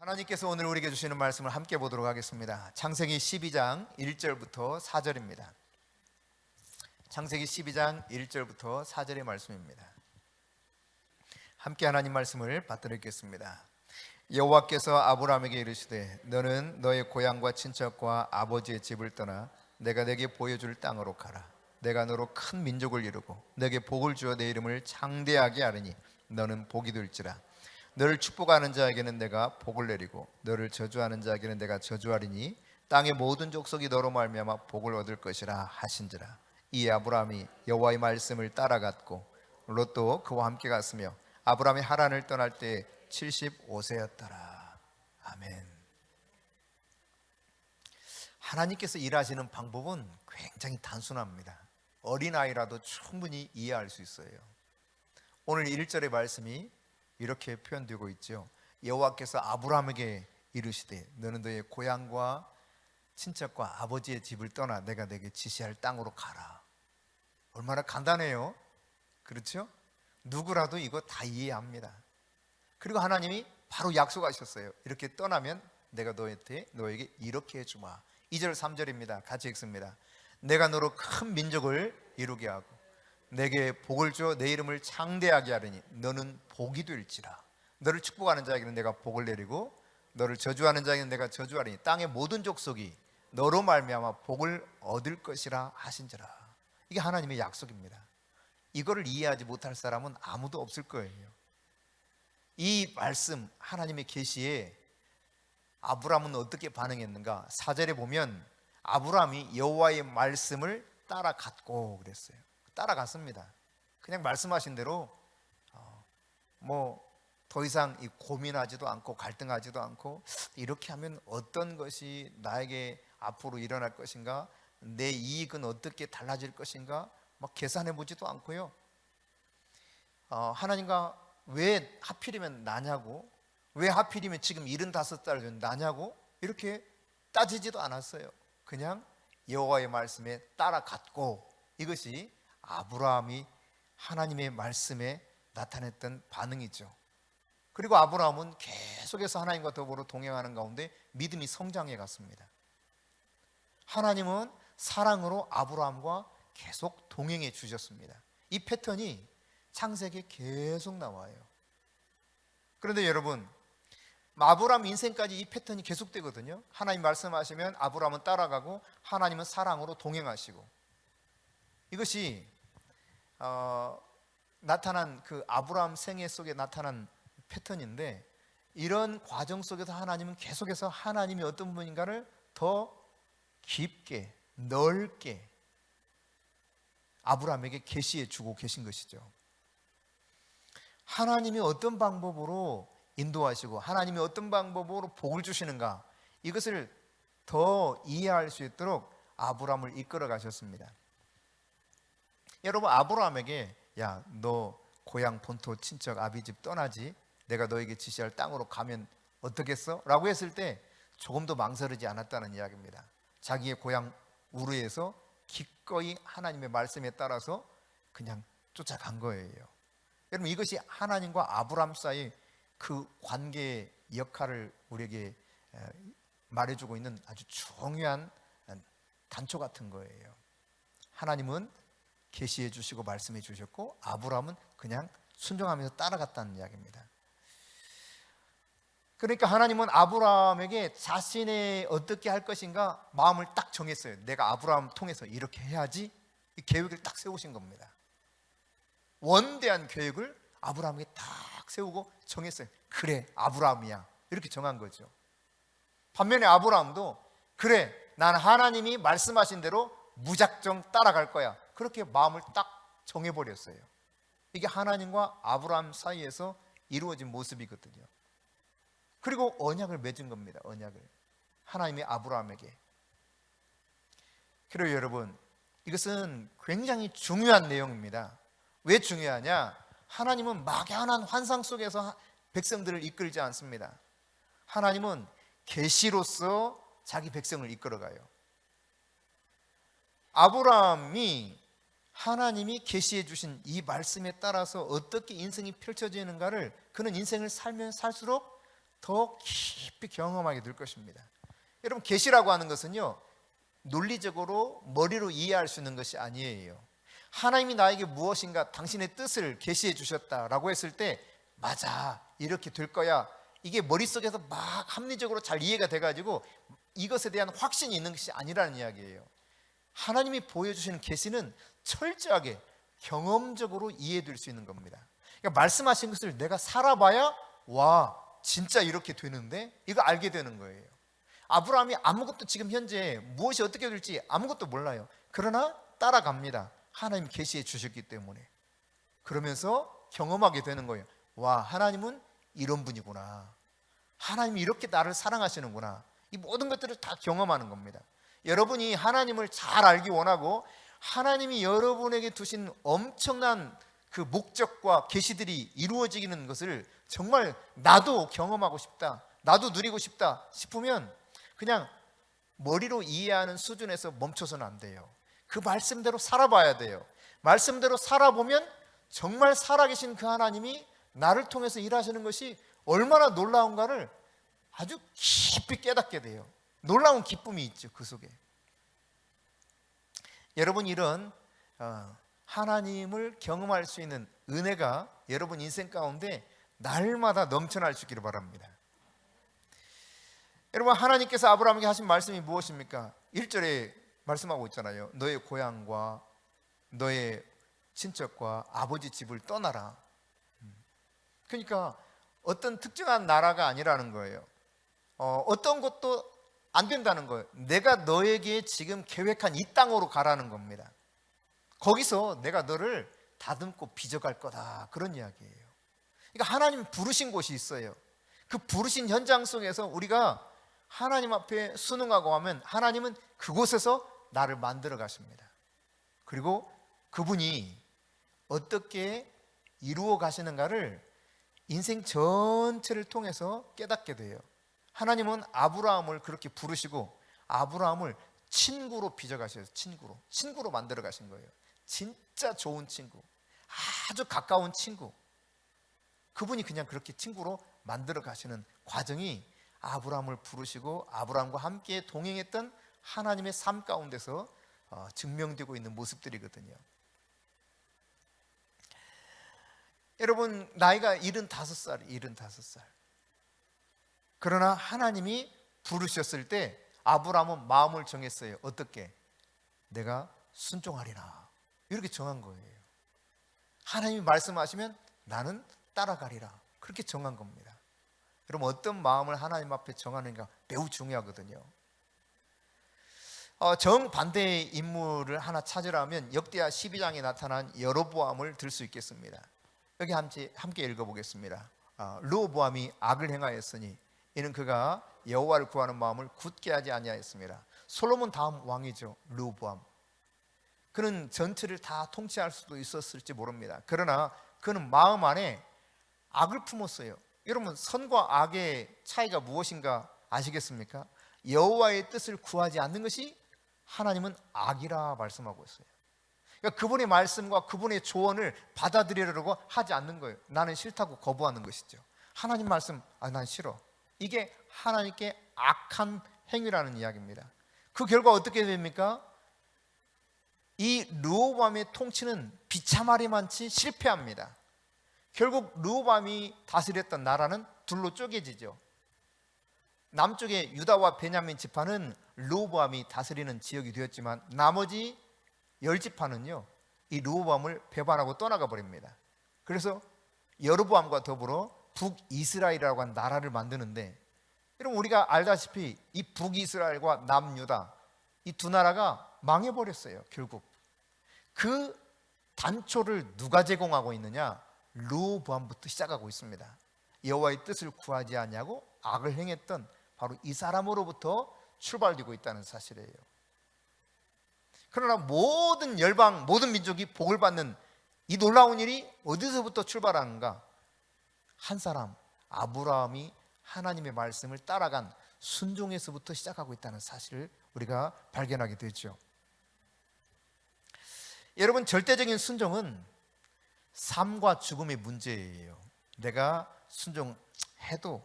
하나님께서 오늘 우리에게 주시는 말씀을 함께 보도록 하겠습니다. 창세기 12장 1절부터 4절입니다. 창세기 12장 1절부터 4절의 말씀입니다. 함께 하나님 말씀을 받들어 읽겠습니다. 여호와께서 아브라함에게 이르시되 너는 너의 고향과 친척과 아버지의 집을 떠나 내가 내게 보여줄 땅으로 가라. 내가 너로 큰 민족을 이루고 내게 복을 주어 내 이름을 창대하게 하리니 너는 복이 될지라. 너를 축복하는 자에게는 내가 복을 내리고 너를 저주하는 자에게는 내가 저주하리니 땅의 모든 족속이 너로 말미암아 복을 얻을 것이라 하신지라. 이에 아브라함이 여호와의 말씀을 따라갔고 롯도 그와 함께 갔으며 아브라함이 하란을 떠날 때 75세였더라. 아멘. 하나님께서 일하시는 방법은 굉장히 단순합니다. 어린아이라도 충분히 이해할 수 있어요. 오늘 1절의 말씀이 이렇게 표현되고 있죠. 여호와께서 아브라함에게 이르시되 너는 너의 고향과 친척과 아버지의 집을 떠나 내가 내게 지시할 땅으로 가라. 얼마나 간단해요. 그렇죠? 누구라도 이거 다 이해합니다. 그리고 하나님이 바로 약속하셨어요. 이렇게 떠나면 내가 너에게 이렇게 해주마. 2절 3절입니다. 같이 읽습니다. 내가 너로 큰 민족을 이루게 하고 내게 복을 주어 내 이름을 창대하게 하리니 너는 복이 될지라. 너를 축복하는 자에게는 내가 복을 내리고 너를 저주하는 자에게는 내가 저주하리니 땅의 모든 족속이 너로 말미암아 복을 얻을 것이라 하신지라. 이게 하나님의 약속입니다. 이거를 이해하지 못할 사람은 아무도 없을 거예요. 이 말씀 하나님의 계시에 아브라함은 어떻게 반응했는가? 4절에 보면 아브라함이 여호와의 말씀을 따라갔고 그랬어요. 따라갔습니다. 그냥 말씀하신 대로 더 이상 고민하지도 않고 갈등하지도 않고 이렇게 하면 어떤 것이 나에게 앞으로 일어날 것인가, 내 이익은 어떻게 달라질 것인가 막 계산해 보지도 않고요. 하나님과 왜 하필이면 나냐고, 왜 하필이면 지금 75살 된 나냐고 이렇게 따지지도 않았어요. 그냥 여호와의 말씀에 따라갔고, 이것이 아브라함이 하나님의 말씀에 나타냈던 반응이죠. 그리고 아브라함은 계속해서 하나님과 더불어 동행하는 가운데 믿음이 성장해 갔습니다. 하나님은 사랑으로 아브라함과 계속 동행해 주셨습니다. 이 패턴이 창세기에 계속 나와요. 그런데 여러분, 아브라함 인생까지 이 패턴이 계속되거든요. 하나님 말씀하시면 아브라함은 따라가고 하나님은 사랑으로 동행하시고, 이것이 나타난 그 아브라함 생애 속에 나타난 패턴인데, 이런 과정 속에서 하나님은 계속해서 하나님이 어떤 분인가를 더 깊게 넓게 아브라함에게 계시해 주고 계신 것이죠. 하나님이 어떤 방법으로 인도하시고 하나님이 어떤 방법으로 복을 주시는가, 이것을 더 이해할 수 있도록 아브라함을 이끌어 가셨습니다. 여러분, 아브라함에게 야, 너 고향 본토 친척 아비집 떠나지, 내가 너에게 지시할 땅으로 가면 어떻겠어? 라고 했을 때 조금도 망설이지 않았다는 이야기입니다. 자기의 고향 우르에서 기꺼이 하나님의 말씀에 따라서 그냥 쫓아간 거예요. 여러분, 이것이 하나님과 아브라함 사이 그 관계의 역할을 우리에게 말해주고 있는 아주 중요한 단초 같은 거예요. 하나님은 계시해 주시고 말씀해 주셨고 아브라함은 그냥 순종하면서 따라갔다는 이야기입니다. 그러니까 하나님은 아브라함에게 자신의 어떻게 할 것인가 마음을 딱 정했어요. 내가 아브라함 통해서 이렇게 해야지, 이 계획을 딱 세우신 겁니다. 원대한 계획을 아브라함에게 딱 세우고 정했어요. 그래, 아브라함이야, 이렇게 정한 거죠. 반면에 아브라함도 그래, 난 하나님이 말씀하신 대로 무작정 따라갈 거야, 그렇게 마음을 딱 정해버렸어요. 이게 하나님과 아브라함 사이에서 이루어진 모습이거든요. 그리고 언약을 맺은 겁니다. 언약을 하나님이 아브라함에게. 그리고 여러분, 이것은 굉장히 중요한 내용입니다. 왜 중요하냐? 하나님은 막연한 환상 속에서 백성들을 이끌지 않습니다. 하나님은 계시로서 자기 백성을 이끌어가요. 아브라함이 하나님이 계시해 주신 이 말씀에 따라서 어떻게 인생이 펼쳐지는가를 그는 인생을 살면 살수록 더 깊이 경험하게 될 것입니다. 여러분, 계시라고 하는 것은요, 논리적으로 머리로 이해할 수 있는 것이 아니에요. 하나님이 나에게 무엇인가 당신의 뜻을 계시해 주셨다라고 했을 때, 맞아, 이렇게 될 거야, 이게 머릿속에서 막 합리적으로 잘 이해가 돼가지고 이것에 대한 확신이 있는 것이 아니라는 이야기예요. 하나님이 보여주시는 계시는 철저하게 경험적으로 이해될 수 있는 겁니다. 그러니까 말씀하신 것을 내가 살아봐야, 와, 진짜 이렇게 되는데, 이거 알게 되는 거예요. 아브라함이 아무것도 지금 현재 무엇이 어떻게 될지 아무것도 몰라요. 그러나 따라갑니다. 하나님 계시해 주셨기 때문에. 그러면서 경험하게 되는 거예요. 와, 하나님은 이런 분이구나. 하나님이 이렇게 나를 사랑하시는구나. 이 모든 것들을 다 경험하는 겁니다. 여러분이 하나님을 잘 알기 원하고 하나님이 여러분에게 두신 엄청난 그 목적과 계시들이 이루어지는 것을 정말 나도 경험하고 싶다, 나도 누리고 싶다 싶으면 그냥 머리로 이해하는 수준에서 멈춰서는 안 돼요. 그 말씀대로 살아봐야 돼요. 말씀대로 살아보면 정말 살아계신 그 하나님이 나를 통해서 일하시는 것이 얼마나 놀라운가를 아주 깊이 깨닫게 돼요. 놀라운 기쁨이 있죠, 그 속에. 여러분, 이런 하나님을 경험할 수 있는 은혜가 여러분 인생 가운데 날마다 넘쳐날 수 있기를 바랍니다. 여러분, 하나님께서 아브라함에게 하신 말씀이 무엇입니까? 1절에 말씀하고 있잖아요. 너의 고향과 너의 친척과 아버지 집을 떠나라. 그러니까 어떤 특정한 나라가 아니라는 거예요. 어떤 것도 안 된다는 거예요. 내가 너에게 지금 계획한 이 땅으로 가라는 겁니다. 거기서 내가 너를 다듬고 빚어갈 거다, 그런 이야기예요. 그러니까 하나님 부르신 곳이 있어요. 그 부르신 현장 속에서 우리가 하나님 앞에 순응하고 하면 하나님은 그곳에서 나를 만들어 가십니다. 그리고 그분이 어떻게 이루어 가시는가를 인생 전체를 통해서 깨닫게 돼요. 하나님은 아브라함을 그렇게 부르시고 아브라함을 친구로 빚어가셔서 친구로 만들어 가신 거예요. 진짜 좋은 친구, 아주 가까운 친구. 그분이 그냥 그렇게 친구로 만들어 가시는 과정이 아브라함을 부르시고 아브라함과 함께 동행했던 하나님의 삶 가운데서 증명되고 있는 모습들이거든요. 여러분, 나이가 75살. 그러나 하나님이 부르셨을 때 아브라함은 마음을 정했어요. 어떻게? 내가 순종하리라, 이렇게 정한 거예요. 하나님이 말씀하시면 나는 따라가리라, 그렇게 정한 겁니다. 여러분, 어떤 마음을 하나님 앞에 정하는가 매우 중요하거든요. 정반대의 인물을 하나 찾으라면 역대하 12장에 나타난 여로보암을 들 수 있겠습니다. 여기 함께 읽어보겠습니다. 르호보암이 악을 행하였으니 이는 그가 여호와를 구하는 마음을 굳게 하지 아니하였습니다. 솔로몬 다음 왕이죠, 르호보암. 그는 전체를 다 통치할 수도 있었을지 모릅니다. 그러나 그는 마음 안에 악을 품었어요. 여러분, 선과 악의 차이가 무엇인가 아시겠습니까? 여호와의 뜻을 구하지 않는 것이 하나님은 악이라 말씀하고 있어요. 그러니까 그분의 말씀과 그분의 조언을 받아들이려고 하지 않는 거예요. 나는 싫다고 거부하는 것이죠. 하나님 말씀, 난 싫어. 이게 하나님께 악한 행위라는 이야기입니다. 그 결과 어떻게 됩니까? 이 르호보암의 통치는 비참하리만치 실패합니다. 결국 르호보암이 다스렸던 나라는 둘로 쪼개지죠. 남쪽의 유다와 베냐민 지파는 르호보암이 다스리는 지역이 되었지만 나머지 10지파는요, 이 르호보암을 배반하고 떠나가 버립니다. 그래서 여로보암과 더불어 북이스라엘이라고 한 나라를 만드는데, 여러분, 우리가 알다시피 이 북이스라엘과 남유다, 이 두 나라가 망해버렸어요. 결국 그 단초를 누가 제공하고 있느냐? 르호보암부터 시작하고 있습니다. 여호와의 뜻을 구하지 아니하고 악을 행했던 바로 이 사람으로부터 출발되고 있다는 사실이에요. 그러나 모든 열방, 모든 민족이 복을 받는 이 놀라운 일이 어디서부터 출발하는가? 한 사람, 아브라함이 하나님의 말씀을 따라간 순종에서부터 시작하고 있다는 사실을 우리가 발견하게 되죠. 여러분, 절대적인 순종은 삶과 죽음의 문제예요. 내가 순종해도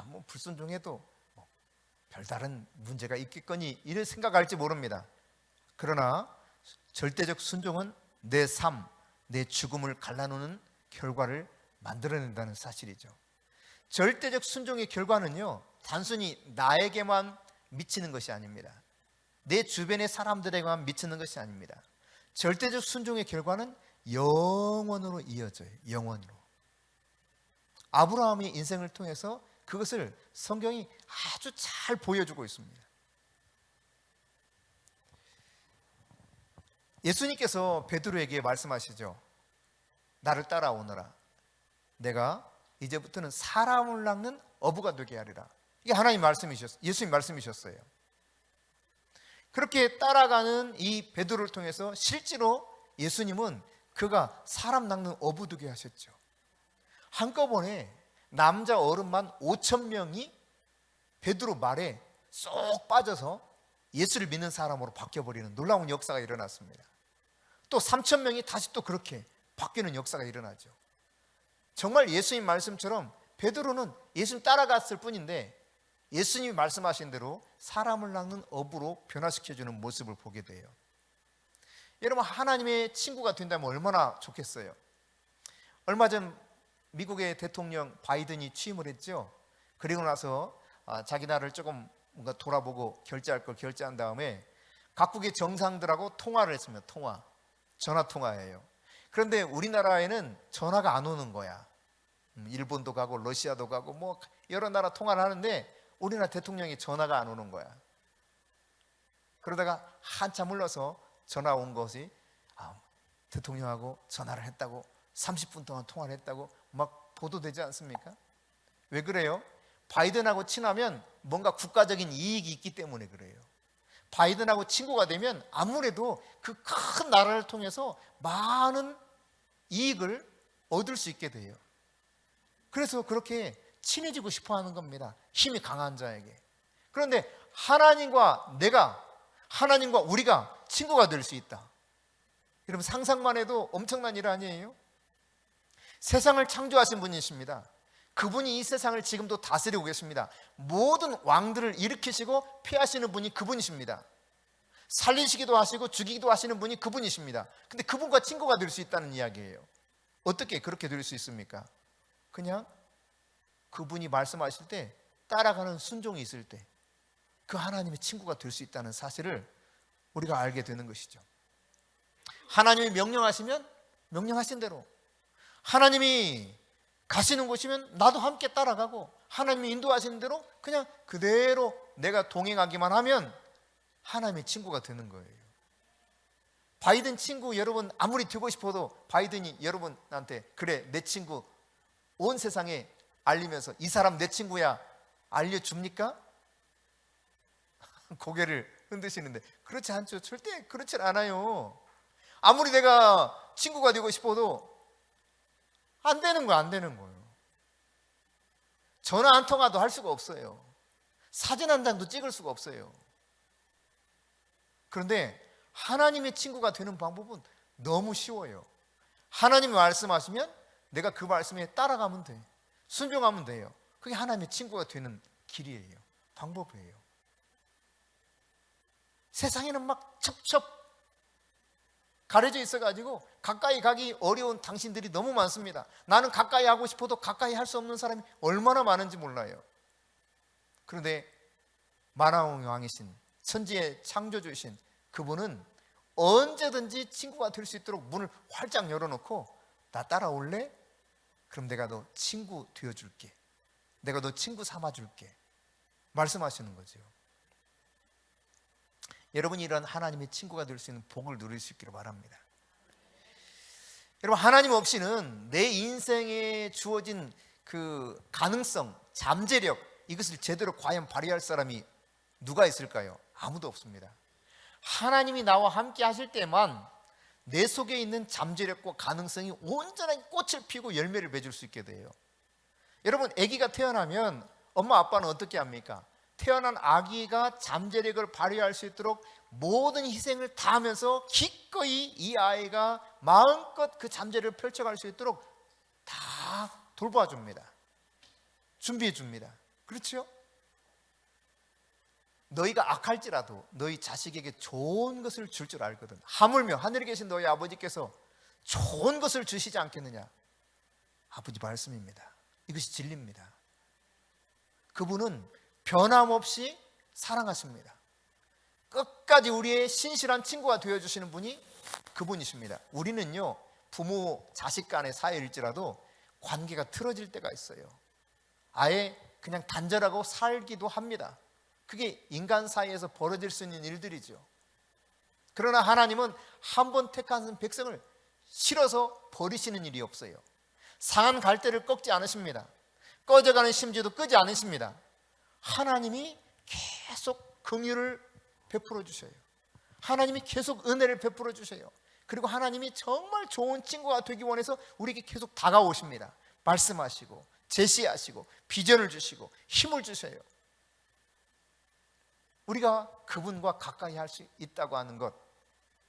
뭐 불순종해도 뭐 별다른 문제가 있겠거니 이런 생각할지 모릅니다. 그러나 절대적 순종은 내 삶, 내 죽음을 갈라놓는 결과를 만들어낸다는 사실이죠. 절대적 순종의 결과는요, 단순히 나에게만 미치는 것이 아닙니다. 내 주변의 사람들에게만 미치는 것이 아닙니다. 절대적 순종의 결과는 영원으로 이어져요. 영원으로. 아브라함의 인생을 통해서 그것을 성경이 아주 잘 보여주고 있습니다. 예수님께서 베드로에게 말씀하시죠. 나를 따라오너라. 내가 이제부터는 사람을 낚는 어부가 되게 하리라. 이게 하나님 말씀이셨어요. 예수님 말씀이셨어요. 그렇게 따라가는 이 베드로를 통해서 실제로 예수님은 그가 사람 낚는 어부 되게 하셨죠. 한꺼번에 남자 어른만 5,000명이 베드로 말에 쏙 빠져서 예수를 믿는 사람으로 바뀌어버리는 놀라운 역사가 일어났습니다. 또 3,000명이 다시 또 그렇게 바뀌는 역사가 일어나죠. 정말 예수님 말씀처럼 베드로는 예수님 따라갔을 뿐인데 예수님이 말씀하신 대로 사람을 낚는 어부로 변화시켜주는 모습을 보게 돼요. 여러분, 하나님의 친구가 된다면 얼마나 좋겠어요. 얼마 전 미국의 대통령 바이든이 취임을 했죠. 그리고 나서 자기 나라를 조금 뭔가 돌아보고 결제할 걸 결제한 다음에 각국의 정상들하고 통화를 했습니다. 전화 통화예요. 그런데 우리나라에는 전화가 안 오는 거야. 일본도 가고 러시아도 가고 뭐 여러 나라 통화를 하는데 우리나라 대통령이 전화가 안 오는 거야. 그러다가 한참 흘러서 전화 온 것이 대통령하고 전화를 했다고 30분 동안 통화를 했다고 막 보도되지 않습니까? 왜 그래요? 바이든하고 친하면 뭔가 국가적인 이익이 있기 때문에 그래요. 바이든하고 친구가 되면 아무래도 그 큰 나라를 통해서 많은 이익을 얻을 수 있게 돼요. 그래서 그렇게 친해지고 싶어 하는 겁니다. 힘이 강한 자에게. 그런데 하나님과 우리가 친구가 될 수 있다. 여러분, 상상만 해도 엄청난 일 아니에요? 세상을 창조하신 분이십니다. 그분이 이 세상을 지금도 다스리고 계십니다. 모든 왕들을 일으키시고 폐하시는 분이 그분이십니다. 살리시기도 하시고 죽이기도 하시는 분이 그분이십니다. 근데 그분과 친구가 될 수 있다는 이야기예요. 어떻게 그렇게 될 수 있습니까? 그냥 그분이 말씀하실 때 따라가는 순종이 있을 때 그 하나님의 친구가 될 수 있다는 사실을 우리가 알게 되는 것이죠. 하나님이 명령하시면 명령하신 대로, 하나님이 가시는 곳이면 나도 함께 따라가고, 하나님이 인도하시는 대로 그냥 그대로 내가 동행하기만 하면 하나님의 친구가 되는 거예요. 바이든 친구 여러분 아무리 되고 싶어도 바이든이 여러분한테 그래 내 친구 온 세상에 알리면서 이 사람 내 친구야 알려줍니까? 고개를 흔드시는데 그렇지 않죠. 절대 그렇지 않아요. 아무리 내가 친구가 되고 싶어도 안 되는 거예요. 전화 한 통화도 할 수가 없어요. 사진 한 장도 찍을 수가 없어요. 그런데 하나님의 친구가 되는 방법은 너무 쉬워요. 하나님이 말씀하시면 내가 그 말씀에 따라가면 돼. 순종하면 돼요. 그게 하나님의 친구가 되는 길이에요. 방법이에요. 세상에는 막 첩첩 가려져 있어가지고 가까이 가기 어려운 당신들이 너무 많습니다. 나는 가까이 하고 싶어도 가까이 할 수 없는 사람이 얼마나 많은지 몰라요. 그런데 만왕의 왕이신 천지의 창조주신 그분은 언제든지 친구가 될 수 있도록 문을 활짝 열어놓고 나 따라올래? 그럼 내가 너 친구 되어줄게. 내가 너 친구 삼아줄게. 말씀하시는 거죠. 여러분이 이런 하나님의 친구가 될 수 있는 복을 누릴 수 있기를 바랍니다. 여러분, 하나님 없이는 내 인생에 주어진 그 가능성, 잠재력 이것을 제대로 과연 발휘할 사람이 누가 있을까요? 아무도 없습니다. 하나님이 나와 함께 하실 때만 내 속에 있는 잠재력과 가능성이 온전하게 꽃을 피우고 열매를 맺을 수 있게 돼요. 여러분, 아기가 태어나면 엄마 아빠는 어떻게 합니까? 태어난 아기가 잠재력을 발휘할 수 있도록 모든 희생을 다하면서 기꺼이 이 아이가 마음껏 그 잠재력을 펼쳐갈 수 있도록 다 돌봐줍니다. 준비해줍니다. 그렇죠? 너희가 악할지라도 너희 자식에게 좋은 것을 줄 줄 알거든. 하물며 하늘에 계신 너희 아버지께서 좋은 것을 주시지 않겠느냐. 아버지 말씀입니다. 이것이 진리입니다. 그분은 변함없이 사랑하십니다. 끝까지 우리의 신실한 친구가 되어주시는 분이 그분이십니다. 우리는요, 부모 자식 간의 사이일지라도 관계가 틀어질 때가 있어요. 아예 그냥 단절하고 살기도 합니다. 그게 인간 사이에서 벌어질 수 있는 일들이죠. 그러나 하나님은 한 번 택한 백성을 싫어서 버리시는 일이 없어요. 상한 갈대를 꺾지 않으십니다. 꺼져가는 심지도 끄지 않으십니다. 하나님이 계속 긍휼을 베풀어 주셔요. 하나님이 계속 은혜를 베풀어 주셔요. 그리고 하나님이 정말 좋은 친구가 되기 원해서 우리에게 계속 다가오십니다. 말씀하시고 제시하시고 비전을 주시고 힘을 주셔요. 우리가 그분과 가까이 할 수 있다고 하는 것,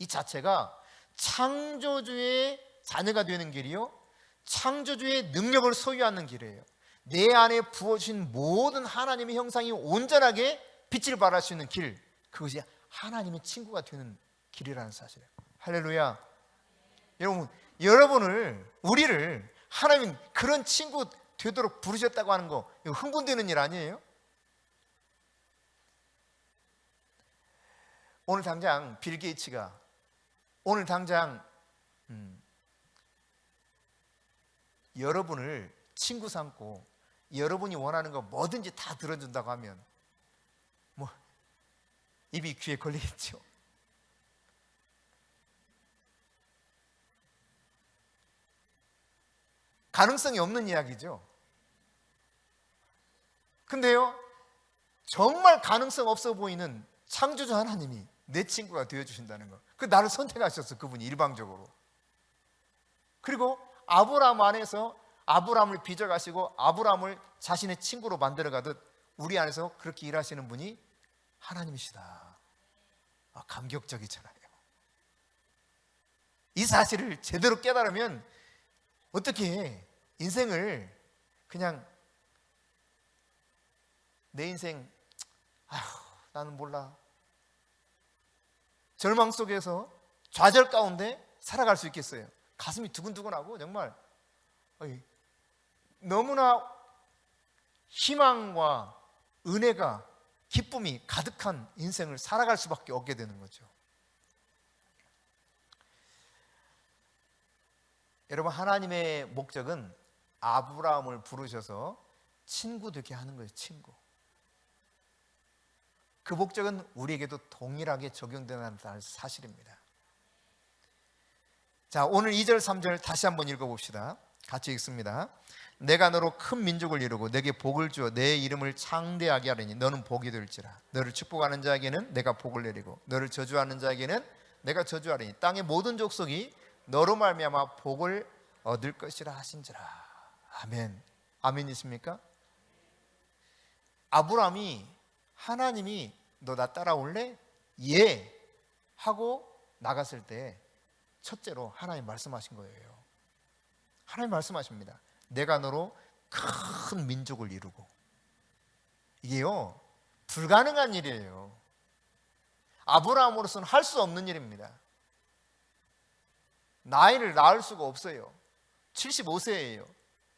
이 자체가 창조주의 자녀가 되는 길이요, 창조주의 능력을 소유하는 길이에요. 내 안에 부어주신 모든 하나님의 형상이 온전하게 빛을 발할 수 있는 길, 그것이 하나님의 친구가 되는 길이라는 사실이에요. 할렐루야. 여러분, 우리를 하나님 그런 친구 되도록 부르셨다고 하는 거, 이거 흥분되는 일 아니에요? 오늘 당장 빌 게이츠가 오늘 당장 여러분을 친구 삼고 여러분이 원하는 거 뭐든지 다 들어준다고 하면 뭐 입이 귀에 걸리겠죠. 가능성이 없는 이야기죠. 근데요, 정말 가능성 없어 보이는 창조주 하나님이 내 친구가 되어주신다는 거, 그 나를 선택하셨어. 그분이 일방적으로. 그리고 아브라함 안에서 아브라함을 빚어가시고 아브라함을 자신의 친구로 만들어가듯 우리 안에서 그렇게 일하시는 분이 하나님이시다. 감격적이잖아요. 이 사실을 제대로 깨달으면 어떻게 인생을 그냥 내 인생 나는 몰라, 절망 속에서 좌절 가운데 살아갈 수 있겠어요? 가슴이 두근두근하고 정말 너무나 희망과 은혜가 기쁨이 가득한 인생을 살아갈 수밖에 없게 되는 거죠. 여러분, 하나님의 목적은 아브라함을 부르셔서 친구 되게 하는 거예요. 친구. 그 목적은 우리에게도 동일하게 적용되는 사실입니다. 자, 오늘 2절 3절 다시 한번 읽어봅시다. 같이 읽습니다. 내가 너로 큰 민족을 이루고 내게 복을 주어 내 이름을 창대하게 하리니 너는 복이 될지라. 너를 축복하는 자에게는 내가 복을 내리고 너를 저주하는 자에게는 내가 저주하리니 땅의 모든 족속이 너로 말미암아 복을 얻을 것이라 하신지라. 아멘. 아멘이십니까? 아브라함이 하나님이 너 나 따라올래? 예 하고 나갔을 때 첫째로 하나님 말씀하신 거예요. 하나님 말씀하십니다. 내가 너로 큰 민족을 이루고. 이게요, 불가능한 일이에요. 아브라함으로서는 할 수 없는 일입니다. 나이를 낳을 수가 없어요. 75세예요.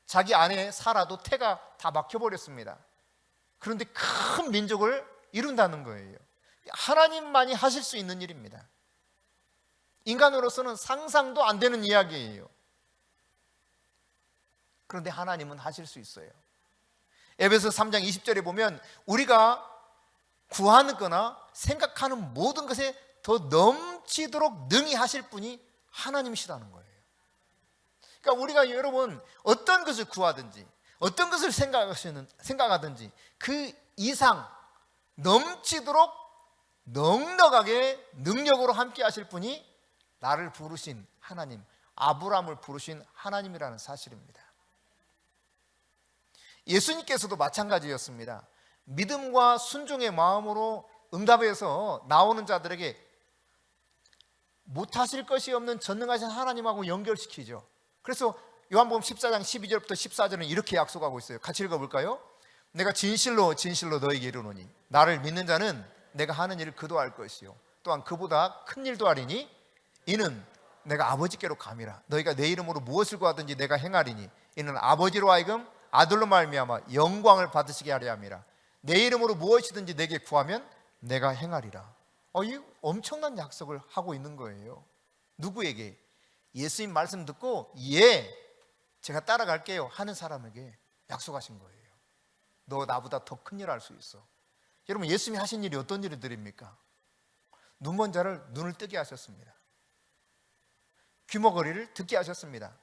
자기 아내 사라도 태가 다 막혀버렸습니다. 그런데 큰 민족을 이룬다는 거예요. 하나님만이 하실 수 있는 일입니다. 인간으로서는 상상도 안 되는 이야기예요. 그런데 하나님은 하실 수 있어요. 에베소 3장 20절에 보면 우리가 구하는 거나 생각하는 모든 것에 더 넘치도록 능히 하실 분이 하나님이시라는 거예요. 그러니까 우리가 여러분 어떤 것을 구하든지 어떤 것을 생각하든지 그 이상 넘치도록 넉넉하게 능력으로 함께 하실 분이 나를 부르신 하나님, 아브라함을 부르신 하나님이라는 사실입니다. 예수님께서도 마찬가지였습니다. 믿음과 순종의 마음으로 응답해서 나오는 자들에게 못하실 것이 없는 전능하신 하나님하고 연결시키죠. 그래서 요한복음 14장 12절부터 14절은 이렇게 약속하고 있어요. 같이 읽어볼까요? 내가 진실로 진실로 너에게 이르노니 나를 믿는 자는 내가 하는 일을 그도 할 것이요 또한 그보다 큰 일도 하리니 이는 내가 아버지께로 감이라. 너희가 내 이름으로 무엇을 구하든지 내가 행하리니 이는 아버지로 하여금 아들로 말미암아 영광을 받으시게 하려 함이라. 내 이름으로 무엇이든지 내게 구하면 내가 행하리라. 이 엄청난 약속을 하고 있는 거예요. 누구에게? 예수님 말씀 듣고 예, 제가 따라갈게요 하는 사람에게 약속하신 거예요. 너 나보다 더 큰 일 할 수 있어. 여러분, 예수님이 하신 일이 어떤 일들입니까? 눈먼 자를 눈을 뜨게 하셨습니다. 귀머거리를 듣게 하셨습니다.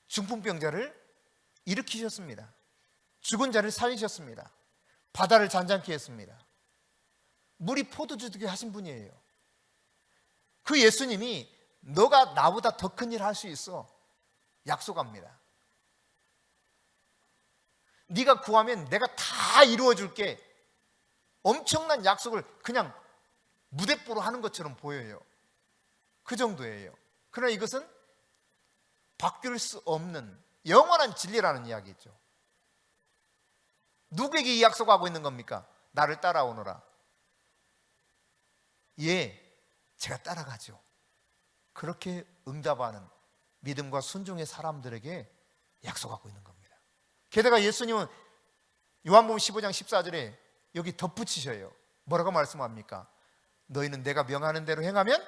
중풍병자를 일으키셨습니다. 죽은 자를 살리셨습니다. 바다를 잔잔케 했습니다. 물이 포도주 되게 하신 분이에요. 그 예수님이 너가 나보다 더 큰 일 할 수 있어 약속합니다. 네가 구하면 내가 다 이루어 줄게. 엄청난 약속을 그냥 무대뽀로 하는 것처럼 보여요. 그 정도예요. 그러나 이것은 바뀔 수 없는 영원한 진리라는 이야기죠. 누구에게 이 약속하고 있는 겁니까? 나를 따라오너라. 예, 제가 따라가죠. 그렇게 응답하는 믿음과 순종의 사람들에게 약속하고 있는 겁니다. 게다가 예수님은 요한복음 15장 14절에 여기 덧붙이셔요. 뭐라고 말씀합니까? 너희는 내가 명하는 대로 행하면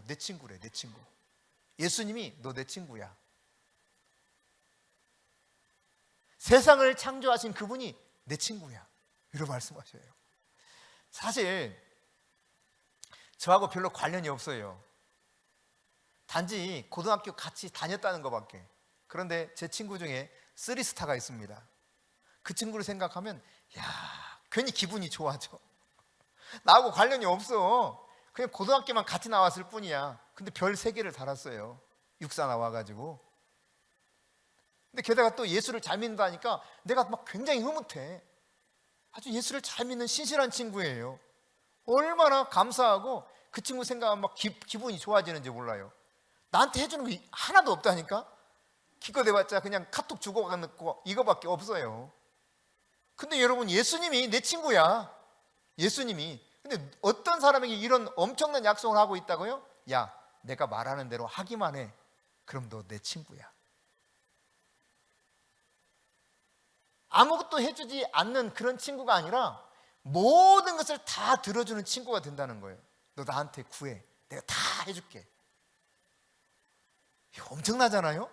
내 친구래, 내 친구. 예수님이 너 내 친구야. 세상을 창조하신 그분이 내 친구야. 이렇게 말씀하셔요. 사실 저하고 별로 관련이 없어요. 단지 고등학교 같이 다녔다는 것밖에. 그런데 제 친구 중에 3스타가 있습니다. 그 친구를 생각하면 괜히 기분이 좋아져. 나하고 관련이 없어. 그냥 고등학교만 같이 나왔을 뿐이야. 근데 별 3개를 달았어요. 육사 나와가지고. 근데 게다가 또 예수를 잘 믿는다니까 내가 막 굉장히 흐뭇해. 아주 예수를 잘 믿는 신실한 친구예요. 얼마나 감사하고 그 친구 생각하면 막 기분이 좋아지는지 몰라요. 나한테 해주는 게 하나도 없다니까. 기껏 해봤자 그냥 카톡 주고받고 이거밖에 없어요. 근데 여러분, 예수님이 내 친구야. 예수님이. 근데 어떤 사람에게 이런 엄청난 약속을 하고 있다고요? 야, 내가 말하는 대로 하기만 해. 그럼 너 내 친구야. 아무것도 해주지 않는 그런 친구가 아니라 모든 것을 다 들어주는 친구가 된다는 거예요. 너 나한테 구해. 내가 다 해줄게. 이거 엄청나잖아요?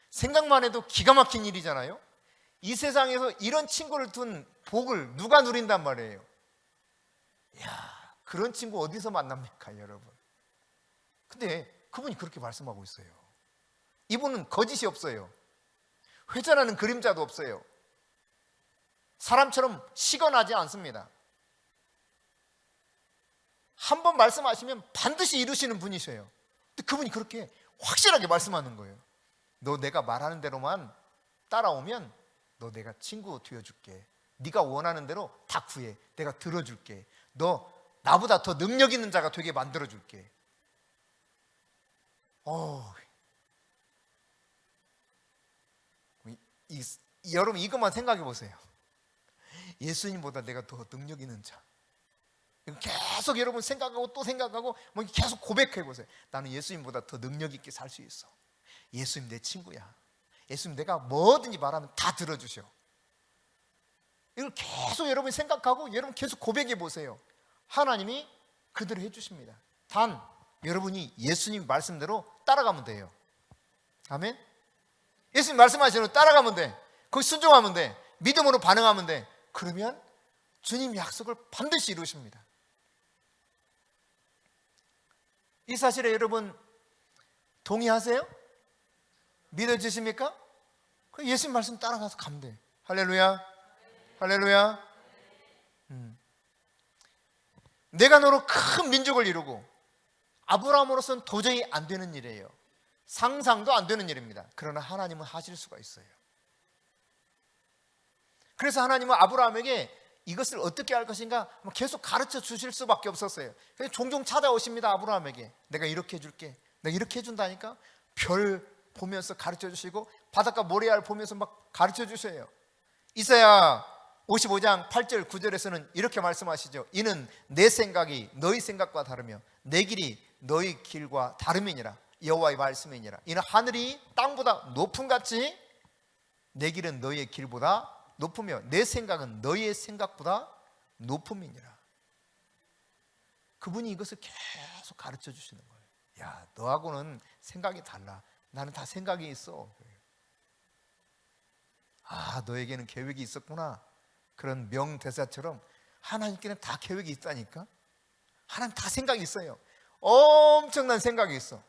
생각만 해도 기가 막힌 일이잖아요? 이 세상에서 이런 친구를 둔 복을 누가 누린단 말이에요? 이야, 그런 친구 어디서 만납니까, 여러분? 근데 그분이 그렇게 말씀하고 있어요. 이분은 거짓이 없어요. 회전하는 그림자도 없어요. 사람처럼 시건하지 않습니다. 한 번 말씀하시면 반드시 이루시는 분이셔요. 근데 그분이 그렇게 확실하게 말씀하는 거예요. 너 내가 말하는 대로만 따라오면 너 내가 친구 되어줄게. 네가 원하는 대로 다 구해. 내가 들어줄게. 너 나보다 더 능력 있는 자가 되게 만들어줄게. 여러분, 이것만 생각해 보세요. 예수님보다 내가 더 능력 있는 자. 계속 여러분 생각하고 또 생각하고 계속 고백해 보세요. 나는 예수님보다 더 능력 있게 살 수 있어. 예수님 내 친구야. 예수님 내가 뭐든지 말하면 다 들어주셔. 이걸 계속 여러분이 생각하고 여러분 계속 고백해 보세요. 하나님이 그대로 해주십니다. 단 여러분이 예수님 말씀대로 따라가면 돼요. 아멘. 예수님 말씀하시는 대로 따라가면 돼. 거기 순종하면 돼. 믿음으로 반응하면 돼. 그러면 주님 약속을 반드시 이루십니다. 이 사실에 여러분 동의하세요? 믿어지십니까? 예수님 말씀 따라가서 가면 돼. 할렐루야. 할렐루야. 내가 너로 큰 민족을 이루고, 아브라함으로서는 도저히 안 되는 일이에요. 상상도 안 되는 일입니다. 그러나 하나님은 하실 수가 있어요. 그래서 하나님은 아브라함에게 이것을 어떻게 할 것인가 계속 가르쳐 주실 수밖에 없었어요. 그래서 종종 찾아오십니다. 아브라함에게 내가 이렇게 해줄게. 내가 이렇게 해준다니까. 별 보면서 가르쳐 주시고 바닷가 모래알 보면서 막 가르쳐 주셔요. 이사야 55장 8절 9절에서는 이렇게 말씀하시죠. 이는 내 생각이 너희 생각과 다르며 내 길이 너희 길과 다름이니라. 여호와의 말씀이니라. 이는 하늘이 땅보다 높음같이 내 길은 너희의 길보다 높으며 내 생각은 너희의 생각보다 높음이니라. 그분이 이것을 계속 가르쳐 주시는 거예요. 야, 너하고는 생각이 달라. 나는 다 생각이 있어. 아, 너에게는 계획이 있었구나. 그런 명대사처럼 하나님께는 다 계획이 있다니까. 하나님 다 생각이 있어요. 엄청난 생각이 있어.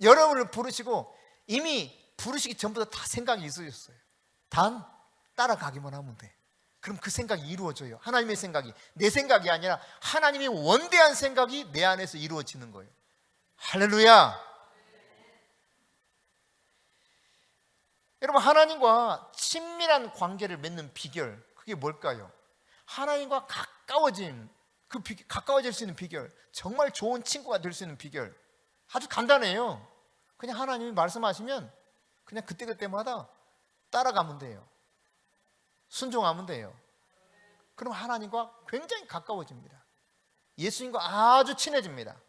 여러분을 부르시고 이미 부르시기 전부터 다 생각이 있으셨어요. 단 따라가기만 하면 돼. 그럼 그 생각이 이루어져요. 하나님의 생각이 내 생각이 아니라 하나님의 원대한 생각이 내 안에서 이루어지는 거예요. 할렐루야. 여러분, 하나님과 친밀한 관계를 맺는 비결, 그게 뭘까요? 하나님과 가까워질 수 있는 비결, 정말 좋은 친구가 될 수 있는 비결, 아주 간단해요. 그냥 하나님이 말씀하시면 그냥 그때그때마다 따라가면 돼요. 순종하면 돼요. 그럼 하나님과 굉장히 가까워집니다. 예수님과 아주 친해집니다.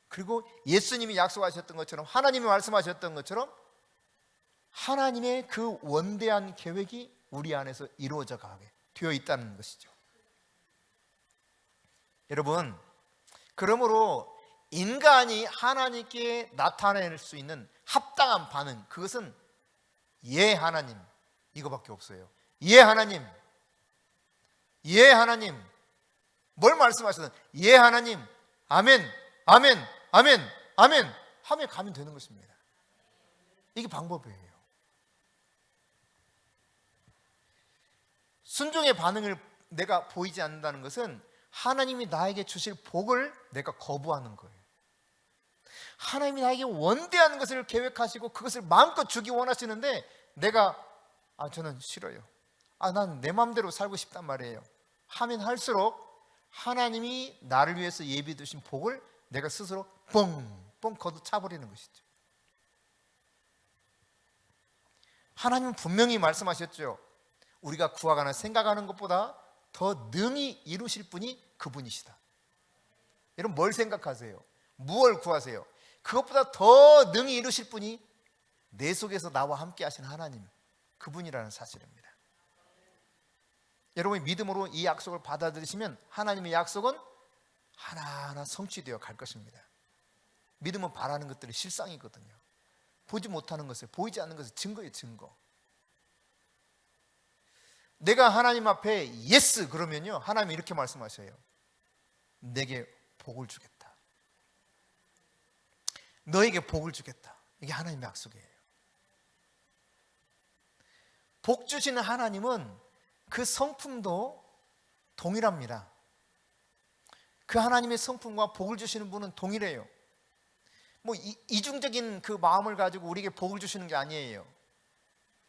그리고 예수님이 약속하셨던 것처럼, 하나님이 말씀하셨던 것처럼 하나님의 그 원대한 계획이 우리 안에서 이루어져 가게 되어 있다는 것이죠. 여러분, 그러므로 인간이 하나님께 나타낼 수 있는 합당한 반응, 그것은 예 하나님, 이거밖에 없어요. 예 하나님, 예 하나님, 뭘 말씀하시든 예 하나님, 아멘, 아멘, 아멘, 아멘 하며 가면 되는 것입니다. 이게 방법이에요. 순종의 반응을 내가 보이지 않는다는 것은 하나님이 나에게 주실 복을 내가 거부하는 거예요. 하나님이 나에게 원대한 것을 계획하시고 그것을 마음껏 주기 원하시는데 내가 저는 싫어요. 난 내 마음대로 살고 싶단 말이에요. 하면 할수록 하나님이 나를 위해서 예비해 두신 복을 내가 스스로 뻥뻥 걷어차버리는 것이죠. 하나님은 분명히 말씀하셨죠. 우리가 구하거나 생각하는 것보다 더 능히 이루실 분이 그분이시다. 여러분, 뭘 생각하세요? 무엇을 구하세요? 그것보다 더 능히 이루실 분이 내 속에서 나와 함께 하신 하나님, 그분이라는 사실입니다. 여러분이 믿음으로 이 약속을 받아들이시면 하나님의 약속은 하나하나 성취되어 갈 것입니다. 믿음은 바라는 것들이 실상이거든요. 보지 못하는 것을, 보이지 않는 것을 증거예요, 증거. 내가 하나님 앞에 예스 그러면요, 하나님이 이렇게 말씀하셔요. 내게 복을 주겠다. 너에게 복을 주겠다. 이게 하나님의 약속이에요. 복 주시는 하나님은 그 성품도 동일합니다. 그 하나님의 성품과 복을 주시는 분은 동일해요. 이중적인 그 마음을 가지고 우리에게 복을 주시는 게 아니에요.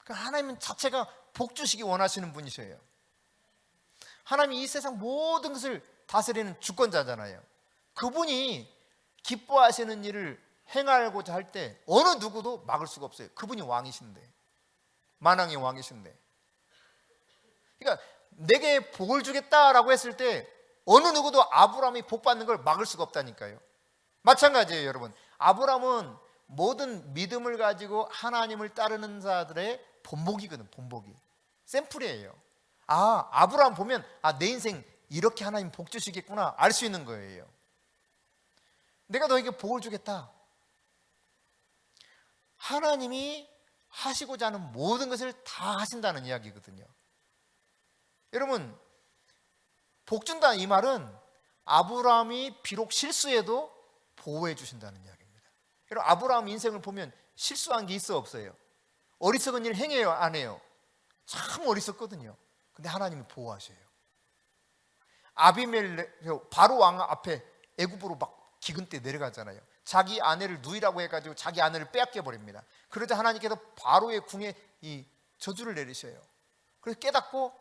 그 하나님 자체가 복 주시기 원하시는 분이셔요. 하나님이 이 세상 모든 것을 다스리는 주권자잖아요. 그분이 기뻐하시는 일을 행하고자 할 때 어느 누구도 막을 수가 없어요. 그분이 왕이신데, 만왕의 왕이신데. 그러니까 내게 복을 주겠다라고 했을 때 어느 누구도 아브라함이 복 받는 걸 막을 수가 없다니까요. 마찬가지예요, 여러분. 아브라함은 모든 믿음을 가지고 하나님을 따르는 자들의 본보기거든, 본보기. 샘플이에요. 아브라함 보면 내 인생 이렇게 하나님 복 주시겠구나 알 수 있는 거예요. 내가 너에게 복을 주겠다. 하나님이 하시고자 하는 모든 것을 다 하신다는 이야기거든요. 여러분, 복 준다 이 말은 아브라함이 비록 실수해도 보호해 주신다는 이야기입니다. 여러분, 아브라함 인생을 보면 실수한 게 있어 없어요? 어리석은 일 행해요 안 해요? 참 어리석거든요. 근데 하나님이 보호하셔요. 아비멜렉 바로 왕 앞에 애굽으로 막 기근 때 내려가잖아요. 자기 아내를 누이라고 해가지고 자기 아내를 빼앗겨 버립니다. 그러자 하나님께서 바로의 궁에 이 저주를 내리셔요. 그래서 깨닫고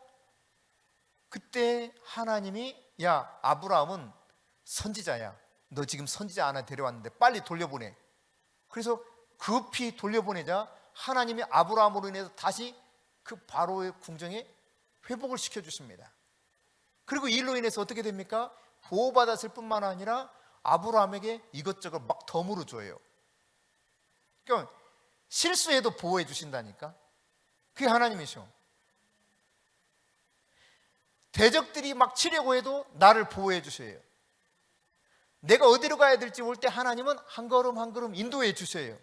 그때 하나님이 야, 아브라함은 선지자야. 너 지금 선지자 하나 데려왔는데 빨리 돌려보내. 그래서 급히 돌려보내자 하나님이 아브라함으로 인해서 다시 그 바로의 궁정에 회복을 시켜주십니다. 그리고 이 일로 인해서 어떻게 됩니까? 보호받았을 뿐만 아니라 아브라함에게 이것저것 막 덤으로 줘요. 그러니까 실수해도 보호해 주신다니까. 그게 하나님이셔. 대적들이 막 치려고 해도 나를 보호해 주셔요. 내가 어디로 가야 될지 올 때 하나님은 한 걸음 한 걸음 인도해 주셔요.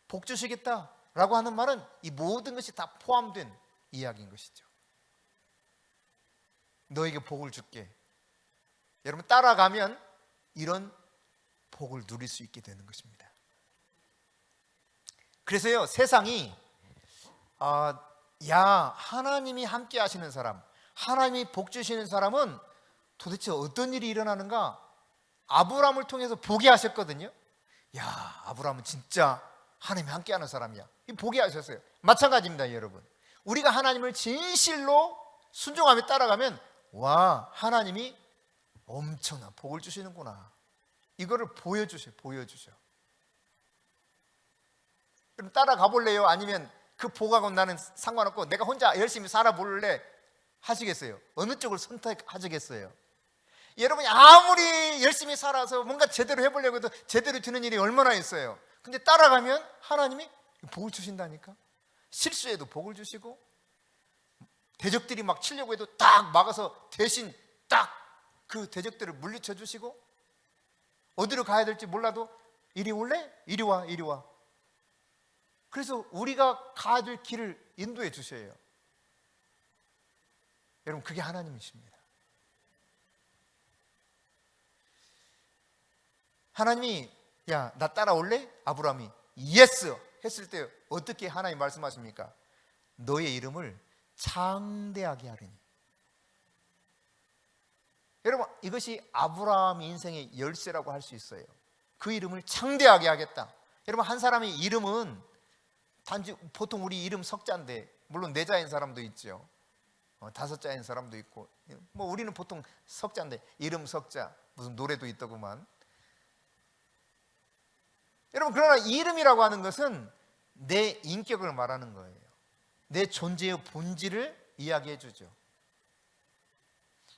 복 주시겠다라고 하는 말은 이 모든 것이 다 포함된 이야기인 것이죠. 너에게 복을 줄게. 여러분 따라가면 이런 복을 누릴 수 있게 되는 것입니다. 그래서요, 세상이 하나님이 함께 하시는 사람, 하나님이 복 주시는 사람은 도대체 어떤 일이 일어나는가? 아브라함을 통해서 보게 하셨거든요. 아브라함은 진짜 하나님이 함께 하는 사람이야. 보게 하셨어요. 마찬가지입니다, 여러분. 우리가 하나님을 진실로 순종하며 따라가면 하나님이 엄청난 복을 주시는구나. 이거를 보여주셔. 그럼 따라가 볼래요? 아니면 그 복하고 나는 상관없고 내가 혼자 열심히 살아볼래? 하시겠어요? 어느 쪽을 선택하시겠어요? 여러분이 아무리 열심히 살아서 뭔가 제대로 해보려고 해도 제대로 되는 일이 얼마나 있어요. 근데 따라가면 하나님이 복을 주신다니까. 실수해도 복을 주시고, 대적들이 막 치려고 해도 딱 막아서 대신 딱 그 대적들을 물리쳐 주시고, 어디로 가야 될지 몰라도 이리 올래? 이리 와. 그래서 우리가 가야 될 길을 인도해 주셔요. 여러분, 그게 하나님이십니다. 하나님이 나 따라올래? 아브라함이 예스 했을 때 어떻게 하나님 말씀하십니까? 너의 이름을 창대하게 하리니. 여러분, 이것이 아브라함 인생의 열쇠라고 할 수 있어요. 그 이름을 창대하게 하겠다. 여러분, 한 사람의 이름은 단지 보통 우리 이름 석자인데, 물론 네 자인 사람도 있죠. 다섯 자인 사람도 있고, 우리는 보통 석자인데 이름 석자, 무슨 노래도 있더구만. 여러분, 그러나 이름이라고 하는 것은 내 인격을 말하는 거예요. 내 존재의 본질을 이야기해 주죠.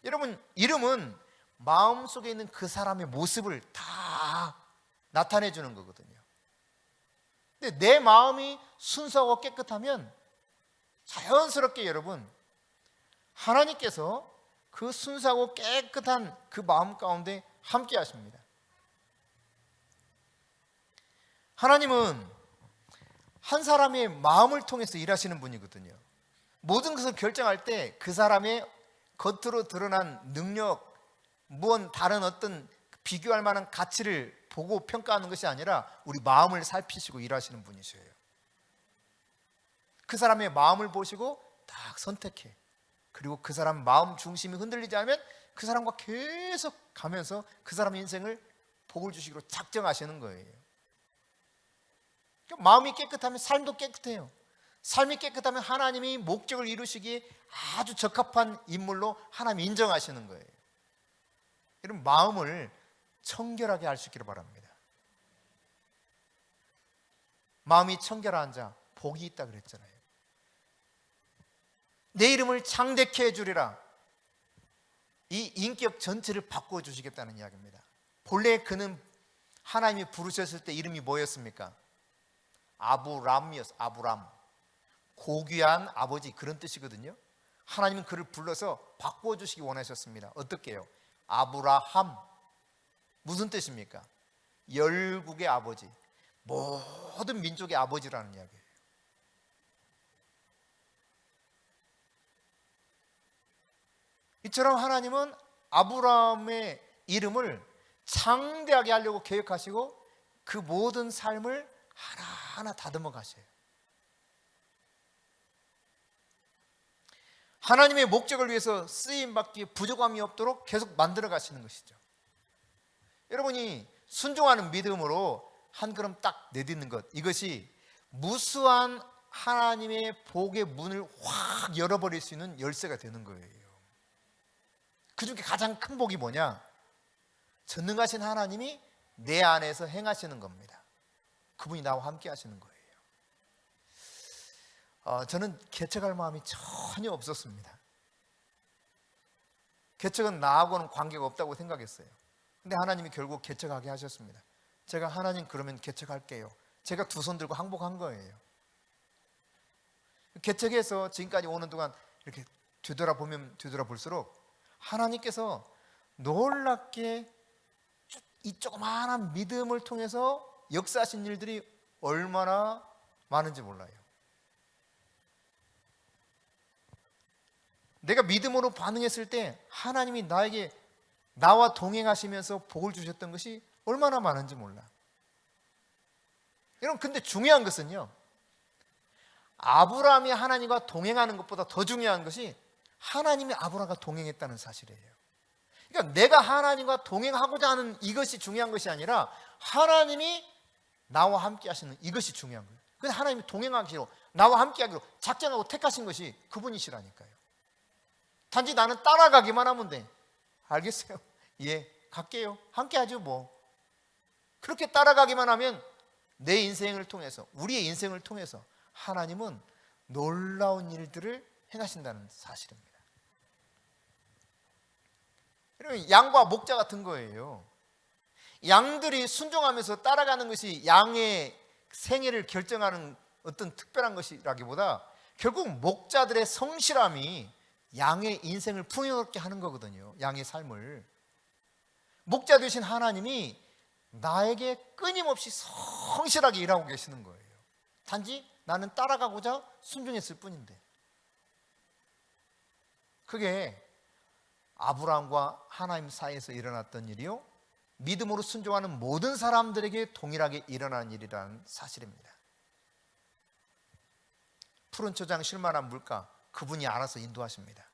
여러분, 이름은 마음속에 있는 그 사람의 모습을 다 나타내 주는 거거든요. 근데 내 마음이 순수하고 깨끗하면 자연스럽게 여러분, 하나님께서 그 순수하고 깨끗한 그 마음 가운데 함께 하십니다. 하나님은 한 사람의 마음을 통해서 일하시는 분이거든요. 모든 것을 결정할 때 그 사람의 겉으로 드러난 능력, 무언 다른 어떤 비교할 만한 가치를 보고 평가하는 것이 아니라 우리 마음을 살피시고 일하시는 분이셔요. 그 사람의 마음을 보시고 딱 선택해. 그리고 그 사람 마음 중심이 흔들리지 않으면 그 사람과 계속 가면서 그 사람의 인생을 복을 주시기로 작정하시는 거예요. 그러니까 마음이 깨끗하면 삶도 깨끗해요. 삶이 깨끗하면 하나님이 목적을 이루시기에 아주 적합한 인물로 하나님이 인정하시는 거예요. 여러분, 마음을 청결하게 할 수 있기를 바랍니다. 마음이 청결한 자 복이 있다 그랬잖아요. 내 이름을 창대케 해주리라. 이 인격 전체를 바꾸어 주시겠다는 이야기입니다. 본래 그는 하나님이 부르셨을 때 이름이 뭐였습니까? 아브람이었어요. 아브람, 고귀한 아버지, 그런 뜻이거든요. 하나님은 그를 불러서 바꾸어 주시기 원하셨습니다. 어떻게 해요? 아브라함, 무슨 뜻입니까? 열국의 아버지, 모든 민족의 아버지라는 이야기예요. 이처럼 하나님은 아브라함의 이름을 창대하게 하려고 계획하시고 그 모든 삶을 하나하나 다듬어 가셔요. 하나님의 목적을 위해서 쓰임받기에 부족함이 없도록 계속 만들어 가시는 것이죠. 여러분이 순종하는 믿음으로 한 걸음 딱 내딛는 것, 이것이 무수한 하나님의 복의 문을 확 열어버릴 수 있는 열쇠가 되는 거예요. 그 중에 가장 큰 복이 뭐냐? 전능하신 하나님이 내 안에서 행하시는 겁니다. 그분이 나와 함께 하시는 거예요. 저는 개척할 마음이 전혀 없었습니다. 개척은 나하고는 관계가 없다고 생각했어요. 근데 하나님이 결국 개척하게 하셨습니다. 제가 하나님 그러면 개척할게요. 제가 두 손 들고 항복한 거예요. 개척해서 지금까지 오는 동안 이렇게 뒤돌아보면 뒤돌아볼수록 하나님께서 놀랍게 이 조그마한 믿음을 통해서 역사하신 일들이 얼마나 많은지 몰라요. 내가 믿음으로 반응했을 때 하나님이 나와 동행하시면서 복을 주셨던 것이 얼마나 많은지 몰라. 여러분, 근데 중요한 것은요, 아브라함이 하나님과 동행하는 것보다 더 중요한 것이 하나님이 아브라함과 동행했다는 사실이에요. 그러니까 내가 하나님과 동행하고자 하는 이것이 중요한 것이 아니라 하나님이 나와 함께 하시는 이것이 중요한 거예요. 근데 하나님이 동행하기로, 나와 함께 하기로 작정하고 택하신 것이 그분이시라니까요. 단지 나는 따라가기만 하면 돼. 알겠어요? 예, 갈게요. 함께 하죠 뭐. 그렇게 따라가기만 하면 내 인생을 통해서, 우리의 인생을 통해서 하나님은 놀라운 일들을 행하신다는 사실입니다. 여러분, 양과 목자 같은 거예요. 양들이 순종하면서 따라가는 것이 양의 생애를 결정하는 어떤 특별한 것이라기보다 결국 목자들의 성실함이 양의 인생을 풍요롭게 하는 거거든요. 양의 삶을. 목자 되신 하나님이 나에게 끊임없이 성실하게 일하고 계시는 거예요. 단지 나는 따라가고자 순종했을 뿐인데. 그게 아브라함과 하나님 사이에서 일어났던 일이요, 믿음으로 순종하는 모든 사람들에게 동일하게 일어나는 일이라는 사실입니다. 푸른 초장 쉴만한 물가, 그분이 알아서 인도하십니다.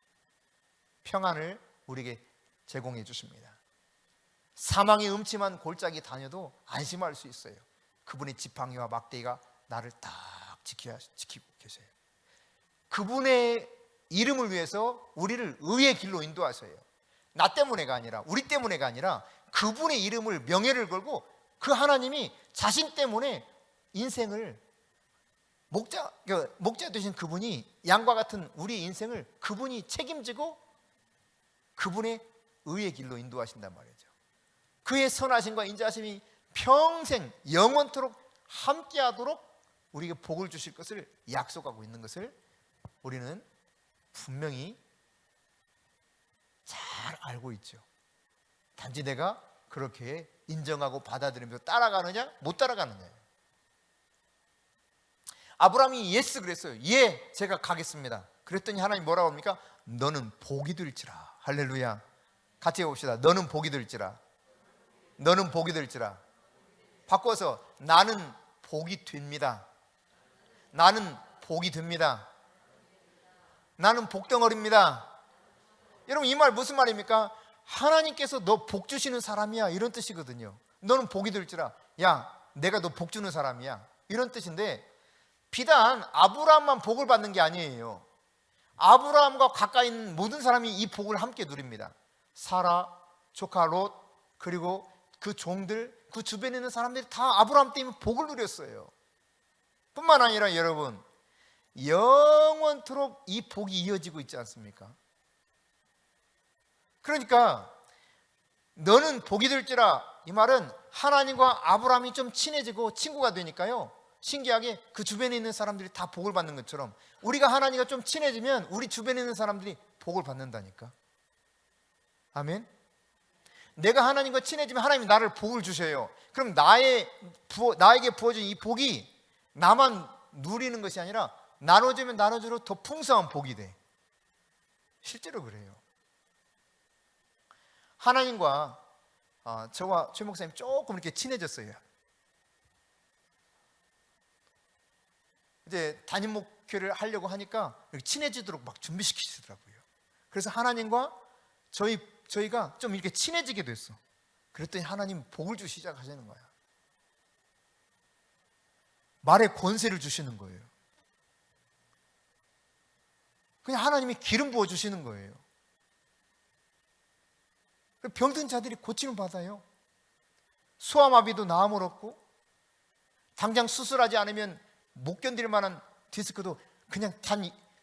평안을 우리에게 제공해 주십니다. 사망의 음침한 골짜기 다녀도 안심할 수 있어요. 그분의 지팡이와 막대기가 나를 딱 지키고 계세요. 그분의 이름을 위해서 우리를 의의 길로 인도하셔요. 나 때문에가 아니라, 우리 때문에가 아니라 그분의 이름을, 명예를 걸고 그 하나님이 자신 때문에 인생을, 목자 되신 그분이 양과 같은 우리의 인생을 그분이 책임지고 그분의 의의 길로 인도하신단 말이죠. 그의 선하심과 인자하심이 평생 영원토록 함께하도록 우리에게 복을 주실 것을 약속하고 있는 것을 우리는 분명히 잘 알고 있죠. 단지 내가 그렇게 인정하고 받아들이면서 따라가느냐 못 따라가느냐. 아브라함이 예스 그랬어요. 예, 제가 가겠습니다. 그랬더니 하나님 뭐라고 합니까? 너는 복이 될지라. 할렐루야. 같이 해봅시다. 너는 복이 될지라. 너는 복이 될지라. 바꿔서 나는 복이 됩니다. 나는 복이 됩니다. 나는 복덩어리입니다. 여러분, 이 말 무슨 말입니까? 하나님께서 너 복 주시는 사람이야, 이런 뜻이거든요. 너는 복이 될지라. 야, 내가 너 복 주는 사람이야, 이런 뜻인데, 비단 아브라함만 복을 받는 게 아니에요. 아브라함과 가까이 있는 모든 사람이 이 복을 함께 누립니다. 사라, 조카 롯, 그리고 그 종들, 그 주변에 있는 사람들이 다 아브라함 때문에 복을 누렸어요. 뿐만 아니라 여러분, 영원토록 이 복이 이어지고 있지 않습니까? 그러니까 너는 복이 될지라, 이 말은 하나님과 아브라함이 좀 친해지고 친구가 되니까요, 신기하게 그 주변에 있는 사람들이 다 복을 받는 것처럼 우리가 하나님과 좀 친해지면 우리 주변에 있는 사람들이 복을 받는다니까. 아멘. 내가 하나님과 친해지면 하나님이 나를 복을 주셔요. 그럼 나에게 부어진 이 복이 나만 누리는 것이 아니라 나눠주면 나눠주로 더 풍성한 복이 돼. 실제로 그래요. 하나님과 저와 최 목사님 조금 이렇게 친해졌어요. 이제 담임 목회를 하려고 하니까 이렇게 친해지도록 막 준비시키시더라고요. 그래서 하나님과 저희가 좀 이렇게 친해지게 됐어. 그랬더니 하나님 복을 주시기 시작하시는 거야. 말에 권세를 주시는 거예요. 그냥 하나님이 기름 부어 주시는 거예요. 병든 자들이 고침을 받아요. 소아마비도 나음을 얻고, 당장 수술하지 않으면 못 견딜 만한 디스크도 그냥 단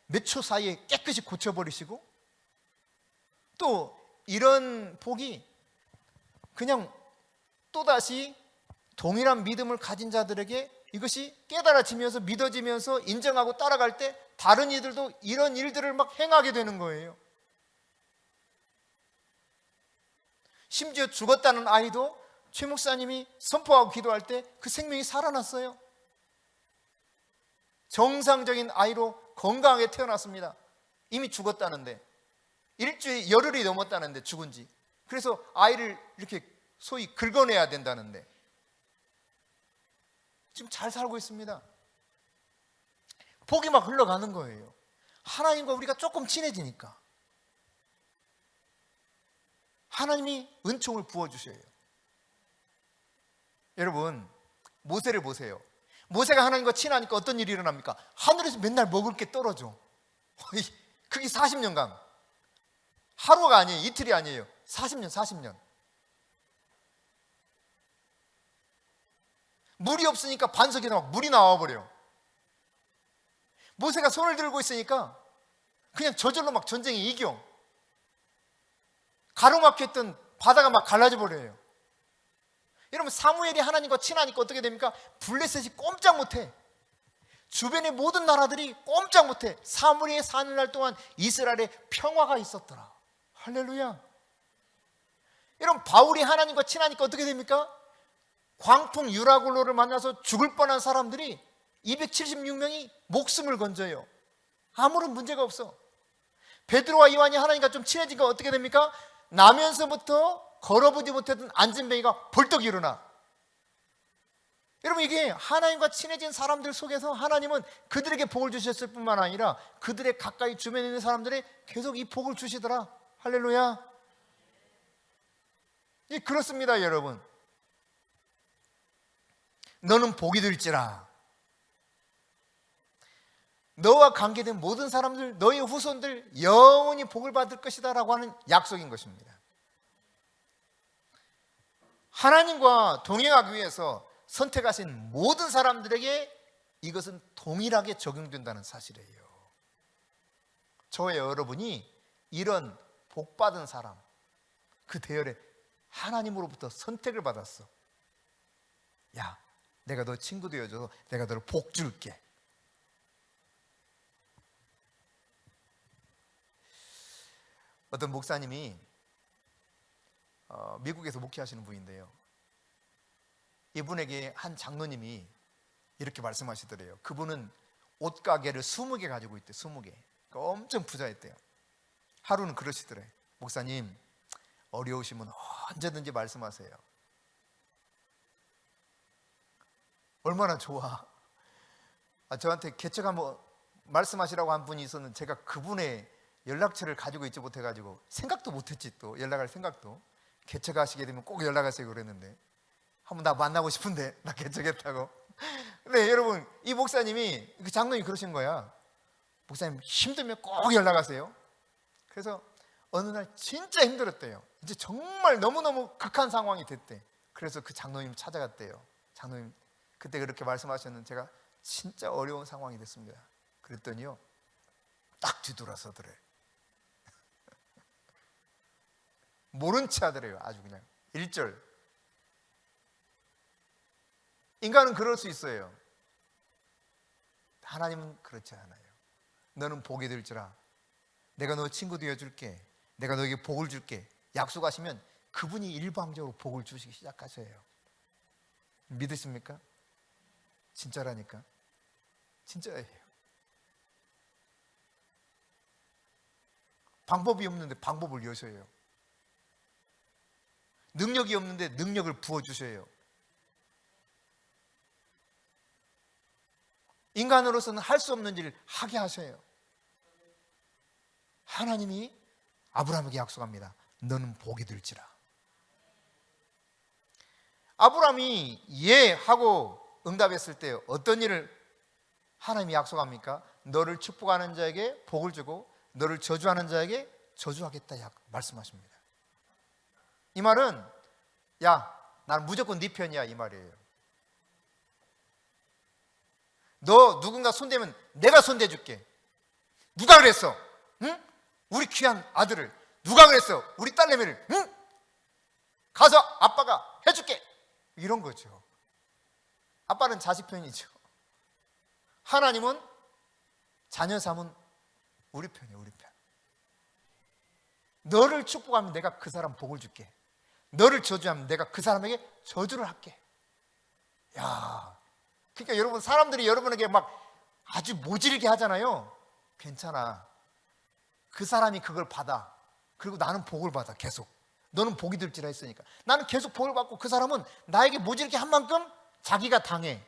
몇 초 사이에 깨끗이 고쳐버리시고, 또 이런 복이 그냥 또다시 동일한 믿음을 가진 자들에게 이것이 깨달아지면서 믿어지면서 인정하고 따라갈 때 다른 이들도 이런 일들을 막 행하게 되는 거예요. 심지어 죽었다는 아이도 최 목사님이 선포하고 기도할 때 그 생명이 살아났어요. 정상적인 아이로 건강하게 태어났습니다. 이미 죽었다는데, 일주일 열흘이 넘었다는데 죽은 지. 그래서 아이를 이렇게 소위 긁어내야 된다는데 지금 잘 살고 있습니다. 복이 막 흘러가는 거예요. 하나님과 우리가 조금 친해지니까 하나님이 은총을 부어주셔요. 여러분, 모세를 보세요. 모세가 하나님과 친하니까 어떤 일이 일어납니까? 하늘에서 맨날 먹을 게 떨어져. 그게 40년간, 하루가 아니에요, 이틀이 아니에요, 40년. 물이 없으니까 반석에서 막 물이 나와버려요. 모세가 손을 들고 있으니까 그냥 저절로 막 전쟁에 이겨. 가로막혔던 바다가 막 갈라져 버려요. 여러분, 사무엘이 하나님과 친하니까 어떻게 됩니까? 블레셋이 꼼짝 못해. 주변의 모든 나라들이 꼼짝 못해. 사무엘이 사는 날 동안 이스라엘에 평화가 있었더라. 할렐루야. 여러분, 바울이 하나님과 친하니까 어떻게 됩니까? 광풍 유라굴로를 만나서 죽을 뻔한 사람들이 276명이 목숨을 건져요. 아무런 문제가 없어. 베드로와 요한이 하나님과 좀 친해지니까 어떻게 됩니까? 나면서부터 걸어보지 못했던 안진뱅이가 벌떡 일어나. 여러분, 이게 하나님과 친해진 사람들 속에서 하나님은 그들에게 복을 주셨을 뿐만 아니라 그들의 가까이 주변에 있는 사람들에 계속 이 복을 주시더라. 할렐루야. 예, 그렇습니다, 여러분. 너는 복이 될지라. 너와 관계된 모든 사람들, 너의 후손들 영원히 복을 받을 것이다 라고 하는 약속인 것입니다. 하나님과 동행하기 위해서 선택하신 모든 사람들에게 이것은 동일하게 적용된다는 사실이에요. 저와 여러분이 이런 복받은 사람, 그 대열에 하나님으로부터 선택을 받았어. 야, 내가 너 친구 되어줘서 내가 너를 복 줄게. 어떤 목사님이 미국에서 목회하시는 분인데요, 이분에게 한 장로님이 이렇게 말씀하시더래요. 그분은 옷가게를 20개 가지고 있대요. 20개. 그러니까 엄청 부자였대요. 하루는 그러시더래. 목사님, 어려우시면 언제든지 말씀하세요. 얼마나 좋아. 저한테 개척 한번 말씀하시라고 한 분이 있었는데 제가 그분의 연락처를 가지고 있지 못해가지고 생각도 못했지. 또 연락할 생각도. 개척하시게 되면 꼭 연락하세요 그랬는데, 한번 나 만나고 싶은데 나 개척했다고. 근데 여러분, 이 목사님이, 그 장로님이 그러신 거야. 목사님 힘들면 꼭 연락하세요. 그래서 어느 날 진짜 힘들었대요. 이제 정말 너무너무 극한 상황이 됐대. 그래서 그 장로님 찾아갔대요. 장로님 그때 그렇게 말씀하셨는데 제가 진짜 어려운 상황이 됐습니다. 그랬더니요, 딱 뒤돌아서더래. 모른 체 하더래요. 아주 그냥 1절. 인간은 그럴 수 있어요. 하나님은 그렇지 않아요. 너는 복이 될지라. 내가 너 친구 되어줄게. 내가 너에게 복을 줄게. 약속하시면 그분이 일방적으로 복을 주시기 시작하셔요. 믿으십니까? 진짜라니까. 진짜예요. 방법이 없는데 방법을 여셔요. 능력이 없는데 능력을 부어주셔요. 인간으로서는 할 수 없는 일을 하게 하셔요. 하나님이 아브라함에게 약속합니다. 너는 복이 될지라. 아브라함이 예 하고 응답했을 때 어떤 일을 하나님이 약속합니까? 너를 축복하는 자에게 복을 주고 너를 저주하는 자에게 저주하겠다 말씀하십니다. 이 말은 야, 난 무조건 네 편이야 이 말이에요. 너 누군가 손대면 내가 손대줄게. 누가 그랬어? 응? 우리 귀한 아들을. 누가 그랬어? 우리 딸내미를. 응? 가서 아빠가 해줄게. 이런 거죠. 아빠는 자식 편이죠. 하나님은 자녀 삼은 우리 편이에요. 우리 편. 너를 축복하면 내가 그 사람 복을 줄게. 너를 저주하면 내가 그 사람에게 저주를 할게. 야, 그러니까 여러분, 사람들이 여러분에게 막 아주 모질게 하잖아요. 괜찮아. 그 사람이 그걸 받아. 그리고 나는 복을 받아. 계속. 너는 복이 될지라 했으니까. 나는 계속 복을 받고 그 사람은 나에게 모질게 한 만큼 자기가 당해.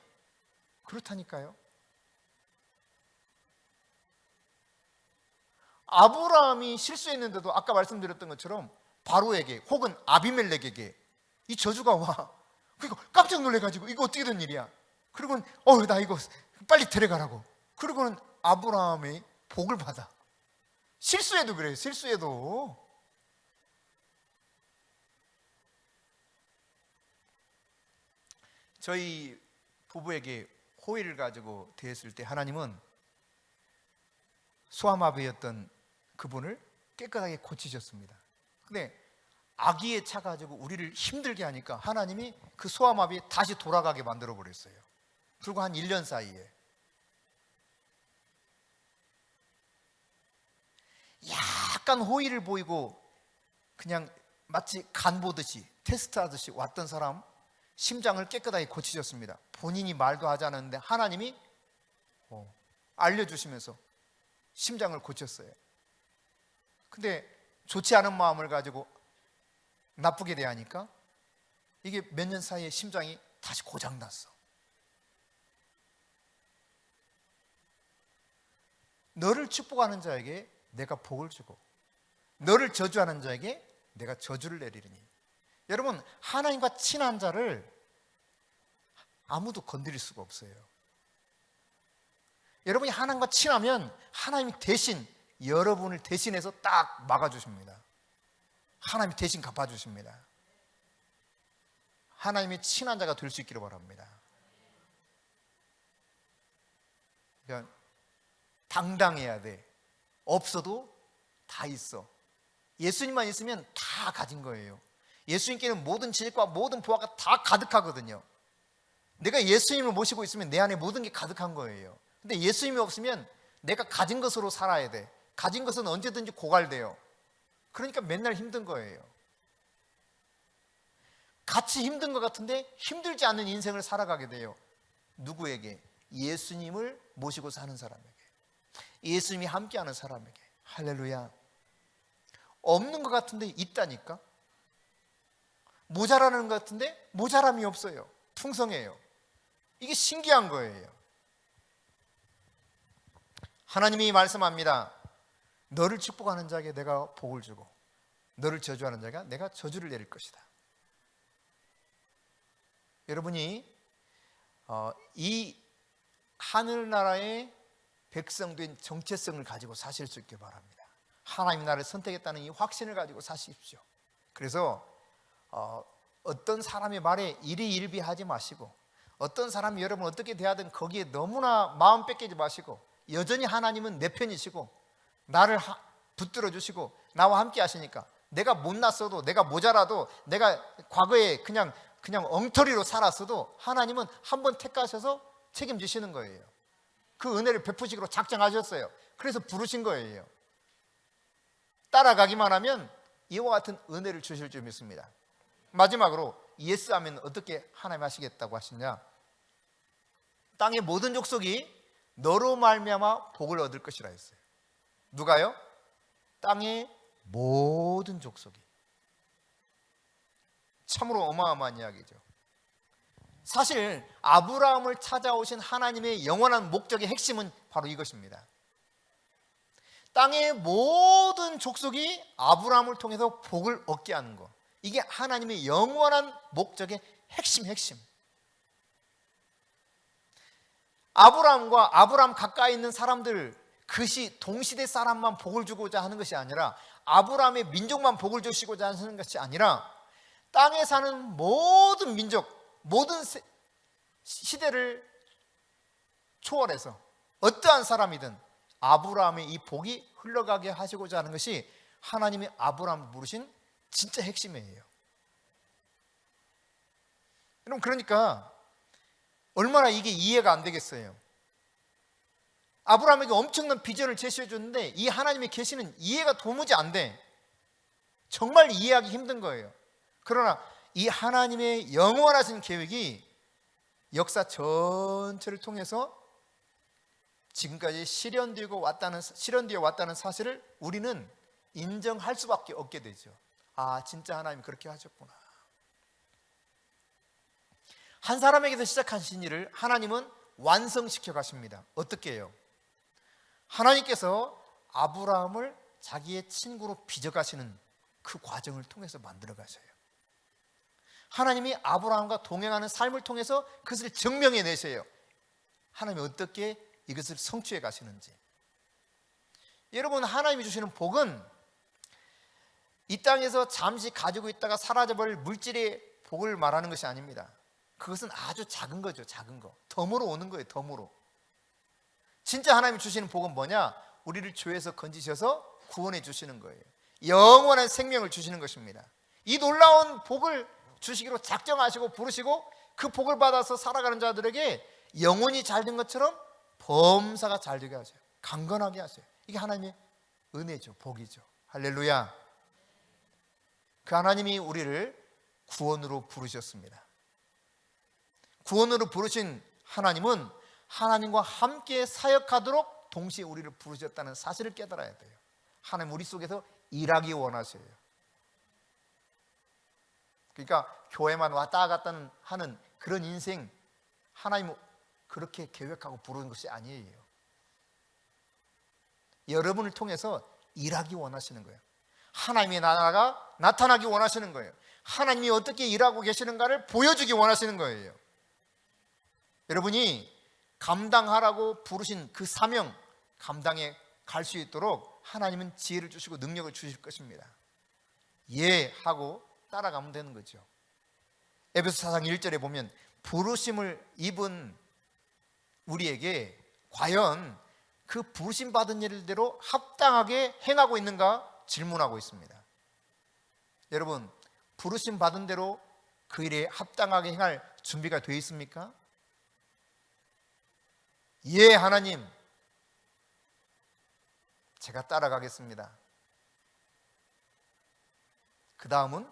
그렇다니까요. 아브라함이 실수했는데도 아까 말씀드렸던 것처럼 바로에게 혹은 아비멜렉에게 이 저주가 와. 그러니까 깜짝 놀래가지고 이거 어떻게 된 일이야. 그리고는 나 이거 빨리 데려가라고. 그리고는 아브라함의 복을 받아. 실수해도 그래요. 실수해도. 저희 부부에게 호의를 가지고 대했을 때 하나님은 소아마비였던 그분을 깨끗하게 고치셨습니다. 근데 아기에 차가지고 우리를 힘들게 하니까 하나님이 그 소아마비에 다시 돌아가게 만들어 버렸어요. 불과 한 1년 사이에. 약간 호의를 보이고 그냥 마치 간 보듯이 테스트하듯이 왔던 사람 심장을 깨끗하게 고치셨습니다. 본인이 말도 하지 않았는데 하나님이 알려주시면서 심장을 고쳤어요. 근데 좋지 않은 마음을 가지고 나쁘게 대하니까 이게 몇 년 사이에 심장이 다시 고장났어. 너를 축복하는 자에게 내가 복을 주고 너를 저주하는 자에게 내가 저주를 내리리니. 여러분, 하나님과 친한 자를 아무도 건드릴 수가 없어요. 여러분이 하나님과 친하면 하나님이 대신 여러분을 대신해서 딱 막아주십니다. 하나님이 대신 갚아주십니다. 하나님의 친한 자가 될 수 있기를 바랍니다. 그러니까 당당해야 돼. 없어도 다 있어. 예수님만 있으면 다 가진 거예요. 예수님께는 모든 지식과 모든 보화가 다 가득하거든요. 내가 예수님을 모시고 있으면 내 안에 모든 게 가득한 거예요. 근데 예수님이 없으면 내가 가진 것으로 살아야 돼. 가진 것은 언제든지 고갈돼요. 그러니까 맨날 힘든 거예요. 같이 힘든 것 같은데 힘들지 않는 인생을 살아가게 돼요. 누구에게? 예수님을 모시고 사는 사람에게, 예수님이 함께하는 사람에게. 할렐루야. 없는 것 같은데 있다니까. 모자라는 것 같은데 모자람이 없어요. 풍성해요. 이게 신기한 거예요. 하나님이 말씀합니다. 너를 축복하는 자에게 내가 복을 주고 너를 저주하는 자가 내가 저주를 내릴 것이다. 여러분이 이 하늘나라의 백성된 정체성을 가지고 사실 수 있길 바랍니다. 하나님 나라를 선택했다는 이 확신을 가지고 사십시오. 그래서 어떤 사람의 말에 일희일비하지 마시고, 어떤 사람이 여러분 어떻게 대하든 거기에 너무나 마음 뺏기지 마시고, 여전히 하나님은 내 편이시고 나를 붙들어 주시고 나와 함께 하시니까 내가 못났어도, 내가 모자라도, 내가 과거에 그냥 엉터리로 살았어도 하나님은 한번 택하셔서 책임지시는 거예요. 그 은혜를 베푸시기로 작정하셨어요. 그래서 부르신 거예요. 따라가기만 하면 이와 같은 은혜를 주실 줄 믿습니다. 마지막으로 예스 하면 어떻게 하나님 하시겠다고 하시냐? 땅의 모든 족속이 너로 말미암아 복을 얻을 것이라 했어요. 누가요? 땅의 모든 족속이. 참으로 어마어마한 이야기죠. 사실 아브라함을 찾아오신 하나님의 영원한 목적의 핵심은 바로 이것입니다. 땅의 모든 족속이 아브라함을 통해서 복을 얻게 하는 것. 이게 하나님의 영원한 목적의 핵심. 아브라함과 아브라함 가까이 있는 사람들, 그시 동시대 사람만 복을 주고자 하는 것이 아니라, 아브라함의 민족만 복을 주시고자 하는 것이 아니라 땅에 사는 모든 민족, 모든 시대를 초월해서 어떠한 사람이든 아브라함의 이 복이 흘러가게 하시고자 하는 것이 하나님이 아브라함을 부르신 진짜 핵심이에요. 여러분, 그러니까 얼마나 이게 이해가 안 되겠어요. 아브라함에게 엄청난 비전을 제시해 줬는데 이 하나님의 계시는 이해가 도무지 안 돼. 정말 이해하기 힘든 거예요. 그러나 이 하나님의 영원하신 계획이 역사 전체를 통해서 지금까지 실현되어 왔다는 사실을 우리는 인정할 수밖에 없게 되죠. 아, 진짜 하나님 그렇게 하셨구나. 한 사람에게서 시작하신 일을 하나님은 완성시켜 가십니다. 어떻게 해요? 하나님께서 아브라함을 자기의 친구로 빚어가시는 그 과정을 통해서 만들어 가셔요. 하나님이 아브라함과 동행하는 삶을 통해서 그것을 증명해 내세요. 하나님이 어떻게 이것을 성취해 가시는지. 여러분, 하나님이 주시는 복은 이 땅에서 잠시 가지고 있다가 사라져버릴 물질의 복을 말하는 것이 아닙니다. 그것은 아주 작은 거죠. 작은 거. 덤으로 오는 거예요. 덤으로. 진짜 하나님이 주시는 복은 뭐냐? 우리를 죄에서 건지셔서 구원해 주시는 거예요. 영원한 생명을 주시는 것입니다. 이 놀라운 복을 주시기로 작정하시고 부르시고 그 복을 받아서 살아가는 자들에게 영혼이 잘 된 것처럼 범사가 잘 되게 하세요. 강건하게 하세요. 이게 하나님의 은혜죠. 복이죠. 할렐루야. 그 하나님이 우리를 구원으로 부르셨습니다. 구원으로 부르신 하나님은 하나님과 함께 사역하도록 동시에 우리를 부르셨다는 사실을 깨달아야 돼요. 하나님 우리 속에서 일하기 원하셔요. 그러니까 교회만 왔다 갔다 하는 그런 인생, 하나님은 그렇게 계획하고 부르는 것이 아니에요. 여러분을 통해서 일하기 원하시는 거예요. 하나님의 나라가 나타나기 원하시는 거예요. 하나님이 어떻게 일하고 계시는가를 보여주기 원하시는 거예요. 여러분이 감당하라고 부르신 그 사명 감당해 갈 수 있도록 하나님은 지혜를 주시고 능력을 주실 것입니다. 예 하고 따라가면 되는 거죠. 에베소 4장 1절에 보면 부르심을 입은 우리에게 과연 그 부르심 받은 일대로 합당하게 행하고 있는가 질문하고 있습니다. 여러분, 부르심 받은 대로 그 일에 합당하게 행할 준비가 되어 있습니까? 예, 하나님, 제가 따라가겠습니다. 그 다음은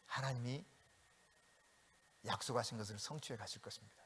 하나님이 약속하신 것을 성취해 가실 것입니다.